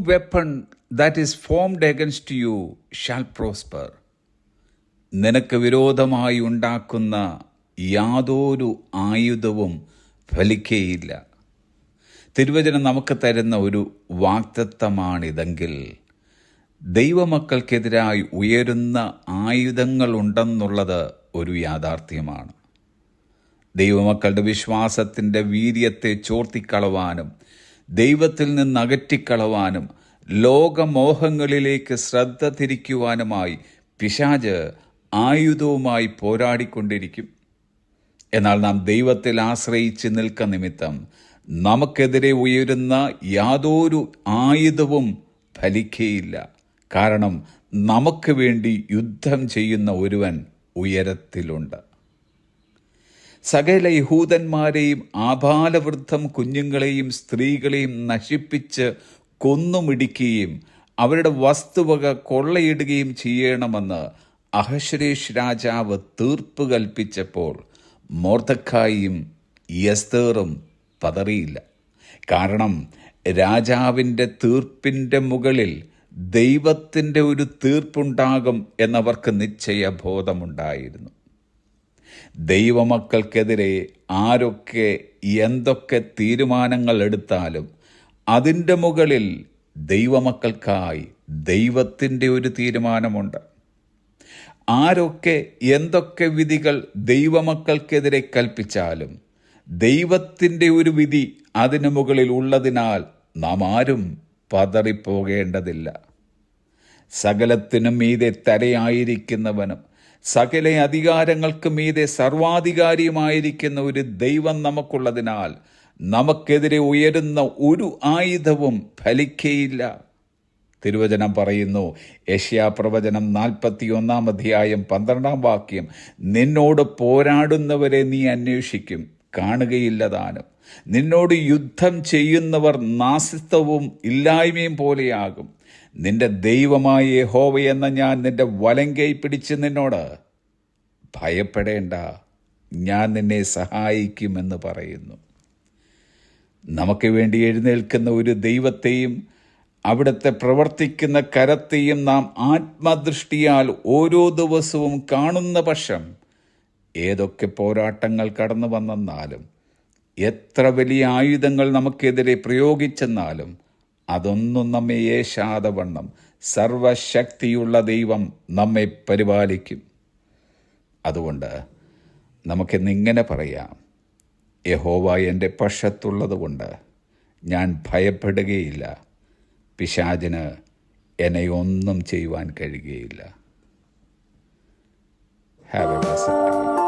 weapon that is formed against you shall prosper. നിനക്ക് വിരോധമായി ഉണ്ടാക്കുന്ന യാതൊരു ആയുധവും ഫലിക്കുകയില്ല. തിരുവചനം നമുക്ക് തരുന്ന ഒരു വാഗ്ദത്തമാണിതെങ്കിൽ ദൈവമക്കൾക്കെതിരായി ഉയരുന്ന ആയുധങ്ങളുണ്ടെന്നുള്ളത് ഒരു യാഥാർത്ഥ്യമാണ്. ദൈവമക്കളുടെ വിശ്വാസത്തിൻ്റെ വീര്യത്തെ ചോർത്തിക്കളവാനും ദൈവത്തിൽ നിന്ന് അകറ്റിക്കളവാനും ലോകമോഹങ്ങളിലേക്ക് ശ്രദ്ധ തിരിക്കുവാനുമായി പിശാച് ആയുധവുമായി പോരാടിക്കൊണ്ടിരിക്കും. എന്നാൽ നാം ദൈവത്തിൽ ആശ്രയിച്ച് നിൽക്കുന്ന നിമിത്തം നമുക്കെതിരെ ഉയരുന്ന യാതൊരു ആയുധവും ഫലിക്കുകയില്ല. കാരണം നമുക്ക് വേണ്ടി യുദ്ധം ചെയ്യുന്ന ഒരുവൻ ഉയരത്തിലുണ്ട്. സകല യഹൂദന്മാരെയും ആബാലവൃദ്ധം കുഞ്ഞുങ്ങളെയും സ്ത്രീകളെയും നശിപ്പിച്ച് കൊന്നുമിടിക്കുകയും അവരുടെ വസ്തുവക കൊള്ളയിടുകയും ചെയ്യണമെന്ന് അഹശ്വേരോശ് രാജാവ് തീർപ്പ് കൽപ്പിച്ചപ്പോൾ മൊർദെഖായിയും എസ്തേറും പതറിയില്ല. കാരണം രാജാവിൻ്റെ തീർപ്പിൻ്റെ മുകളിൽ ദൈവത്തിൻ്റെ ഒരു തീർപ്പുണ്ടാകും എന്നവർക്ക് നിശ്ചയബോധമുണ്ടായിരുന്നു. ദൈവമക്കൾക്കെതിരെ ആരൊക്കെ എന്തൊക്കെ തീരുമാനങ്ങൾ എടുത്താലും അതിൻ്റെ മുകളിൽ ദൈവമക്കൾക്കായി ദൈവത്തിൻ്റെ ഒരു തീരുമാനമുണ്ട്. ആരൊക്കെ എന്തൊക്കെ വിധികൾ ദൈവമക്കൾക്കെതിരെ കൽപ്പിച്ചാലും ദൈവത്തിൻ്റെ ഒരു വിധി അതിനു മുകളിൽ ഉള്ളതിനാൽ നാം ആരും പതറിപ്പോകേണ്ടതില്ല. സകലത്തിനും മീതെ തലയായിരിക്കുന്നവനും സകല അധികാരങ്ങൾക്ക് മീതെ സർവാധികാരിയുമായിരിക്കുന്ന ഒരു ദൈവം നമുക്കുള്ളതിനാൽ നമുക്കെതിരെ ഉയരുന്ന ഒരു ആയുധവും ഫലിക്കയില്ല. തിരുവചനം പറയുന്നു, യെശയ്യാപ്രവചനം 41-12 നിന്നോട് പോരാടുന്നവരെ നീ അന്വേഷിക്കും, കാണുകയില്ല താനും. നിന്നോട് യുദ്ധം ചെയ്യുന്നവർ നാശിത്വവും ഇല്ലായ്മയും പോലെയാകും. നിന്റെ ദൈവമായ യഹോവ എന്ന ഞാൻ നിന്റെ വലങ്കൈ പിടിച്ച് നിന്നോട് ഭയപ്പെടേണ്ട, ഞാൻ നിന്നെ സഹായിക്കുമെന്ന് പറയുന്നു. നമുക്ക് വേണ്ടി എഴുന്നേൽക്കുന്ന ഒരു ദൈവത്തെയും അവിടുത്തെ പ്രവർത്തിക്കുന്ന കരത്തെയും നാം ആത്മദൃഷ്ടിയാൽ ഓരോ ദിവസവും കാണുന്ന പക്ഷം ഏതൊക്കെ പോരാട്ടങ്ങൾ കടന്നു വന്നെന്നാലും എത്ര വലിയ ആയുധങ്ങൾ നമുക്കെതിരെ പ്രയോഗിച്ചെന്നാലും അതൊന്നും നമ്മെ ഏശാതെ വണ്ണം സർവശക്തിയുള്ള ദൈവം നമ്മെ പരിപാലിക്കും. അതുകൊണ്ട് നമുക്കിന്നിങ്ങനെ പറയാം, യഹോവ എൻ്റെ പക്ഷത്തുള്ളത് കൊണ്ട് ഞാൻ ഭയപ്പെടുകയില്ല. പിശാചിന് എന്നെ ഒന്നും ചെയ്യുവാൻ കഴിയുകയില്ല. Have A blessed day.